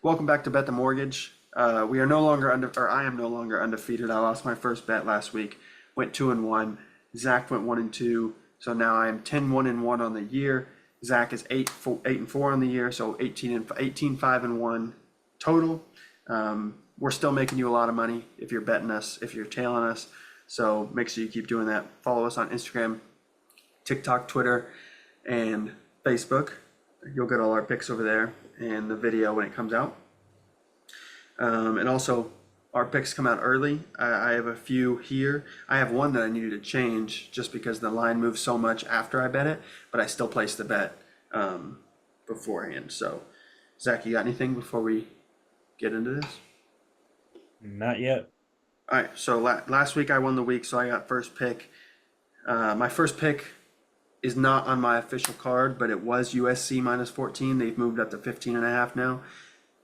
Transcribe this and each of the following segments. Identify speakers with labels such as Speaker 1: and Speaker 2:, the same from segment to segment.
Speaker 1: Welcome back to Bet the Mortgage. We are no longer or I am no longer undefeated. I lost my first bet last week, went 2-1. Zach went 1-2, so now I am 10-1-1 on the year. Zach is 8-4 on the year, so 18-5-1 total. We're still making you a lot of money if you're betting us, if you're tailing us. So make sure you keep doing that. Follow us on Instagram, TikTok, Twitter, and Facebook. You'll get all our picks over there and the video when it comes out. And also, our picks come out early. I have a few here. I have one that I needed to change just because the line moved so much after I bet it, but I still placed the bet beforehand. So, Zach, you got anything before we get into this?
Speaker 2: Not yet.
Speaker 1: All right, so last week I won the week, so I got first pick. My first pick is not on my official card, but it was USC minus 14. They've moved up to 15.5 now.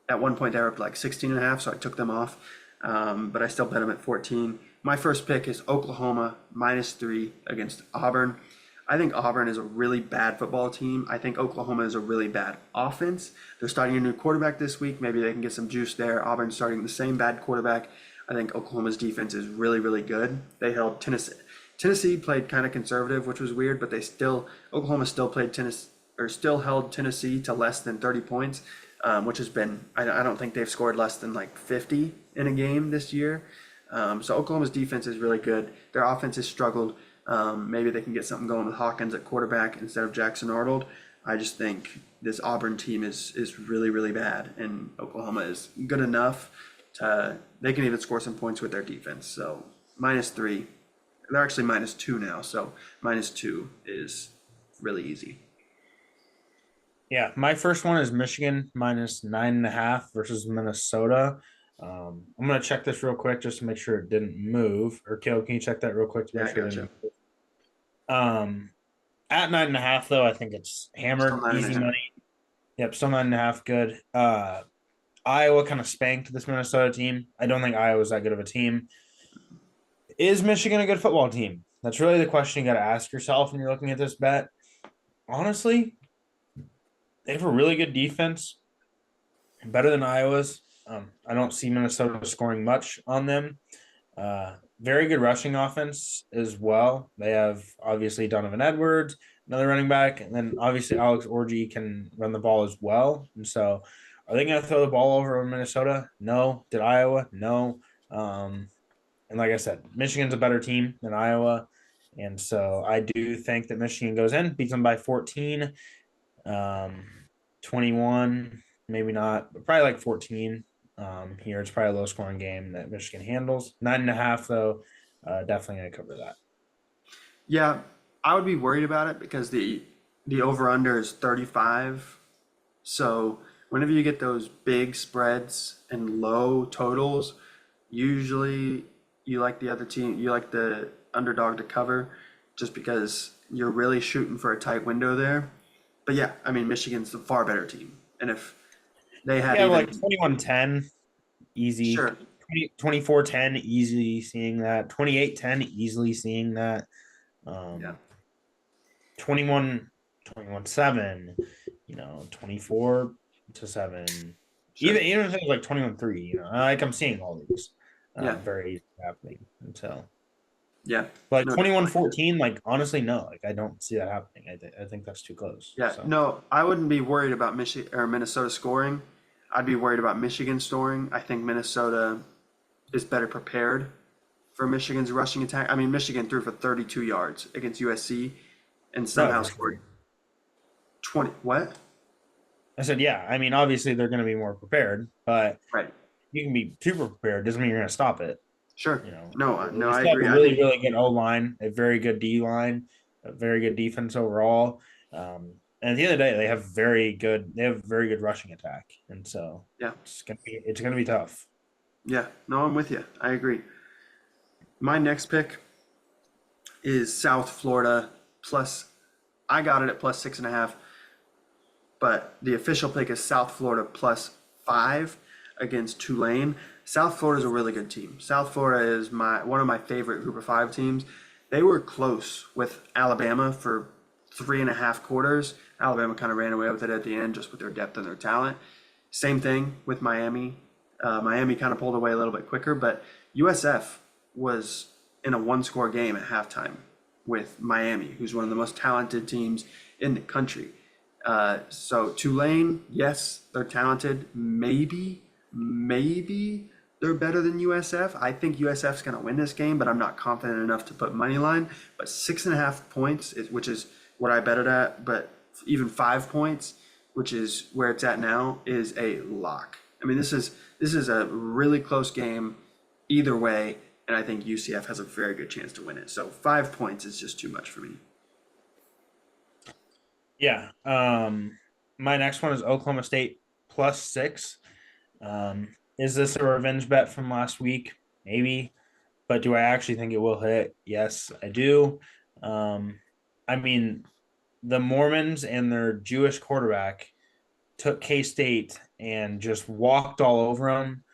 Speaker 1: At one point they were up to like 16.5, so I took them off. But I still bet them at 14. My first pick is Oklahoma minus 3 against Auburn. I think Auburn is a really bad football team. I think Oklahoma is a really bad offense. They're starting a new quarterback this week. Maybe they can get some juice there. Auburn's starting the same bad quarterback. I think Oklahoma's defense is really, really good. They held Tennessee. Tennessee played kind of conservative, which was weird, but Oklahoma still played Tennessee, or still held Tennessee to less than 30 points, which has been, I don't think they've scored less than like 50 in a game this year. So Oklahoma's defense is really good. Their offense has struggled. Maybe they can get something going with Hawkins at quarterback instead of Jackson Arnold. I just think this Auburn team is really, really bad, and Oklahoma is good enough they can even score some points with their defense. So minus 3. They're actually minus 2 now, so minus 2 is really easy.
Speaker 2: Yeah, my first one is Michigan minus 9.5 versus Minnesota. I'm gonna check this real quick just to make sure it didn't move. Or Kale, can you check that real quick to
Speaker 1: Yeah,
Speaker 2: make
Speaker 1: I
Speaker 2: sure it
Speaker 1: gotcha.
Speaker 2: didn't move? At 9.5 though, I think it's
Speaker 1: Still
Speaker 2: hammered,
Speaker 1: nine and a
Speaker 2: easy
Speaker 1: half.
Speaker 2: money. Yep, still 9.5, good. Iowa kind of spanked this Minnesota team. I don't think Iowa's that good of a team. Is Michigan a good football team? That's really the question you got to ask yourself when you're looking at this bet. Honestly, they have a really good defense, better than Iowa's. I don't see Minnesota scoring much on them. Very good rushing offense as well. They have obviously Donovan Edwards, another running back, and then obviously Alex Orji can run the ball as well. And so, are they going to throw the ball over Minnesota? No. Did Iowa? No. And like I said, Michigan's a better team than Iowa. And so I do think that Michigan goes in, beats them by 14, 21, maybe not, but probably like 14. Here it's probably a low scoring game that Michigan handles. 9.5 though, definitely gonna cover that.
Speaker 1: Yeah, I would be worried about it because the over under is 35. So whenever you get those big spreads and low totals, usually you like the underdog to cover just because you're really shooting for a tight window there. But yeah, I mean, Michigan's the far better team. And if they had
Speaker 2: Yeah, like
Speaker 1: even,
Speaker 2: 21-10, easy.
Speaker 1: sure,
Speaker 2: 24-10, easily seeing that. 28-10, easily seeing that.
Speaker 1: yeah,
Speaker 2: Um, 21, 7, 24-7.
Speaker 1: sure,
Speaker 2: Even things like 21-3, like I'm seeing all these
Speaker 1: yeah,
Speaker 2: very happening until
Speaker 1: yeah,
Speaker 2: like
Speaker 1: no,
Speaker 2: 21-14, like honestly, no, like I don't see that happening. I think that's too close.
Speaker 1: yeah,
Speaker 2: So
Speaker 1: no, I wouldn't be worried about Michigan or Minnesota scoring. I'd be worried about Michigan scoring. I think Minnesota is better prepared for Michigan's rushing attack. I mean, Michigan threw for 32 yards against USC and
Speaker 2: no,
Speaker 1: somehow
Speaker 2: for
Speaker 1: scored
Speaker 2: sure.
Speaker 1: 20. What?
Speaker 2: I said, yeah, I mean, obviously they're going to be more prepared, but
Speaker 1: Right.
Speaker 2: you can be super prepared. Doesn't mean you're going to stop it.
Speaker 1: Sure. No,
Speaker 2: They
Speaker 1: I
Speaker 2: still have
Speaker 1: agree.
Speaker 2: a
Speaker 1: I
Speaker 2: really,
Speaker 1: think,
Speaker 2: really good O line, a very good D line, a very good defense overall. And at the end of the day, they have very good rushing attack, and so
Speaker 1: yeah,
Speaker 2: it's gonna be tough.
Speaker 1: yeah. No, I'm with you. I agree. My next pick is South Florida plus, I got it at plus 6.5, but the official pick is South Florida plus 5 against Tulane. South Florida is a really good team. South Florida is one of my favorite Group of Five teams. They were close with Alabama for 3.5 quarters. Alabama kind of ran away with it at the end just with their depth and their talent. Same thing with Miami. Miami kind of pulled away a little bit quicker, but USF was in a one-score game at halftime with Miami, who's one of the most talented teams in the country. So Tulane, yes, they're talented. Maybe they're better than USF. I think USF's going to win this game, but I'm not confident enough to put money line. But 6.5 points, which is what I bet it at, but even 5 points, which is where it's at now, is a lock. I mean, this is a really close game either way, and I think UCF has a very good chance to win it. So 5 points is just too much for me.
Speaker 2: Yeah. My next one is Oklahoma State +6. Is this a revenge bet from last week? Maybe. But do I actually think it will hit? Yes, I do. I mean, the Mormons and their Jewish quarterback took K-State and just walked all over them.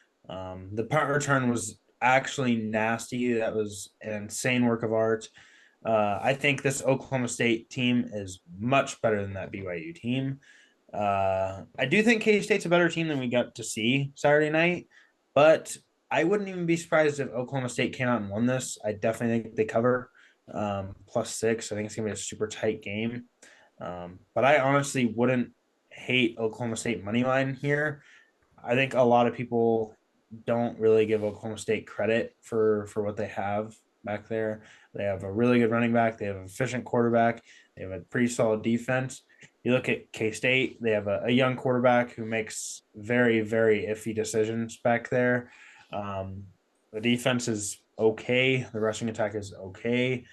Speaker 2: The punt return was actually nasty. That was an insane work of art. I think this Oklahoma State team is much better than that BYU team. I do think K-State's a better team than we got to see Saturday night, but I wouldn't even be surprised if Oklahoma State came out and won this. I definitely think they cover +6. I think it's going to be a super tight game. But I honestly wouldn't hate Oklahoma State money line here. I think a lot of people don't really give Oklahoma State credit for what they have back there. They have a really good running back. They have an efficient quarterback. They have a pretty solid defense. You look at K-State, they have a young quarterback who makes very, very iffy decisions back there. The defense is okay. The rushing attack is okay.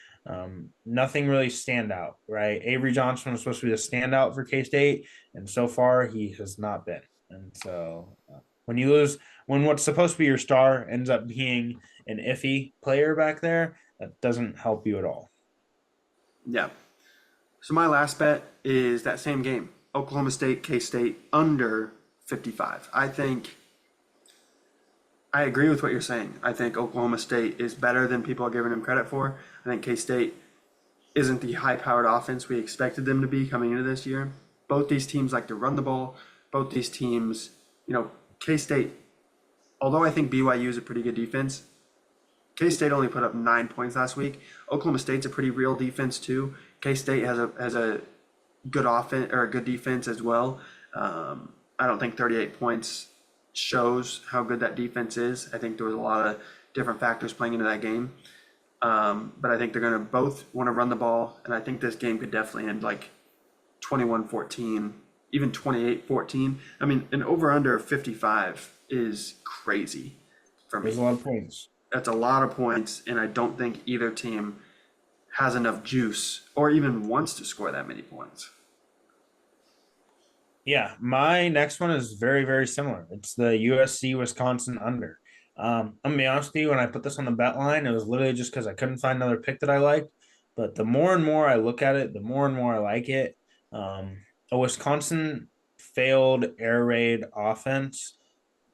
Speaker 2: Nothing really stand out, right? Avery Johnson was supposed to be the standout for K-State, and so far he has not been. And so when you lose, when what's supposed to be your star ends up being an iffy player back there, that doesn't help you at all.
Speaker 1: Yeah. So my last bet is that same game, Oklahoma State, K-State, under 55. I agree with what you're saying. I think Oklahoma State is better than people are giving them credit for. I think K-State isn't the high-powered offense we expected them to be coming into this year. Both these teams like to run the ball. Both these teams, K-State, although I think BYU is a pretty good defense, K-State only put up 9 points last week. Oklahoma State's a pretty real defense too. K-State has a good offense or a good defense as well. I don't think 38 points shows how good that defense is. I think there was a lot of different factors playing into that game. But I think they're going to both want to run the ball, and I think this game could definitely end like 21-14, even 28-14. I mean, an over-under of 55 is crazy for me.
Speaker 2: There's a lot of points.
Speaker 1: That's a lot of points, and I don't think either team has enough juice or even wants to score that many points.
Speaker 2: Yeah, my next one is very, very similar. It's the USC Wisconsin under. I'm gonna be honest with you, when I put this on the bet line, it was literally just because I couldn't find another pick that I liked. But the more and more I look at it, the more and more I like it. A Wisconsin failed air raid offense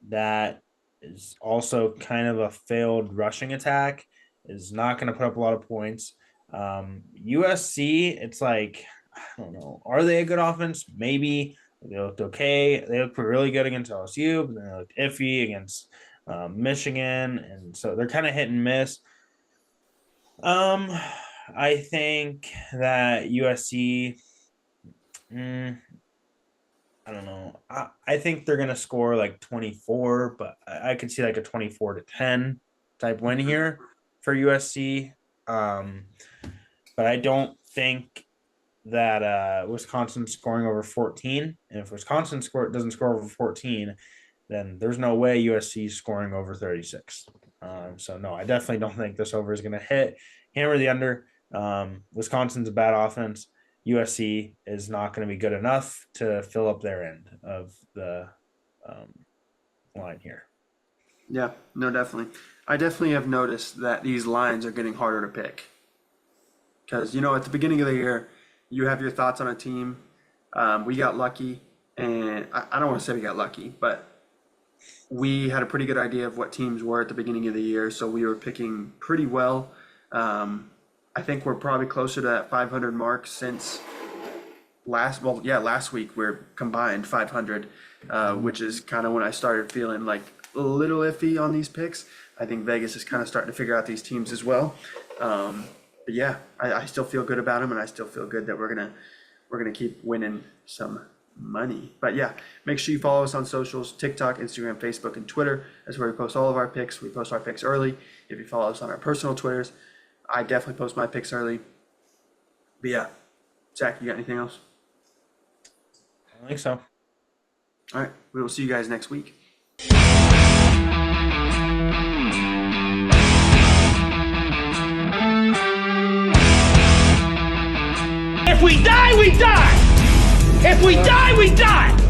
Speaker 2: that is also kind of a failed rushing attack is not going to put up a lot of points. USC, it's like, I don't know. Are they a good offense? Maybe. They looked okay. They looked really good against LSU, but then they looked iffy against Michigan, and so they're kind of hit and miss. I think that USC. I don't know. I think they're gonna score like 24, but I could see like a 24-10 type win here for USC. But I don't think that Wisconsin's scoring over 14. And if Wisconsin doesn't score over 14, then there's no way USC is scoring over 36. So no, I definitely don't think this over is going to hit. Hammer the under. Wisconsin's a bad offense. USC is not going to be good enough to fill up their end of the line here.
Speaker 1: Yeah, no, definitely. I definitely have noticed that these lines are getting harder to pick. Because, at the beginning of the year, you have your thoughts on a team. We got lucky, and I don't want to say we got lucky, but we had a pretty good idea of what teams were at the beginning of the year, so we were picking pretty well. I think we're probably closer to that 500 mark since last week we're combined 500. which is kind of when I started feeling like a little iffy on these picks. I think Vegas is kind of starting to figure out these teams as well. But yeah, I still feel good about them, and I still feel good that we're gonna keep winning some money. But yeah, make sure you follow us on socials: TikTok, Instagram, Facebook, and Twitter. That's where we post all of our picks. We post our picks early. If you follow us on our personal Twitters, I definitely post my picks early. But yeah, Zach, you got anything else?
Speaker 2: I don't think so.
Speaker 1: All right, we will see you guys next week.
Speaker 3: If we die, we die! If we die, we die!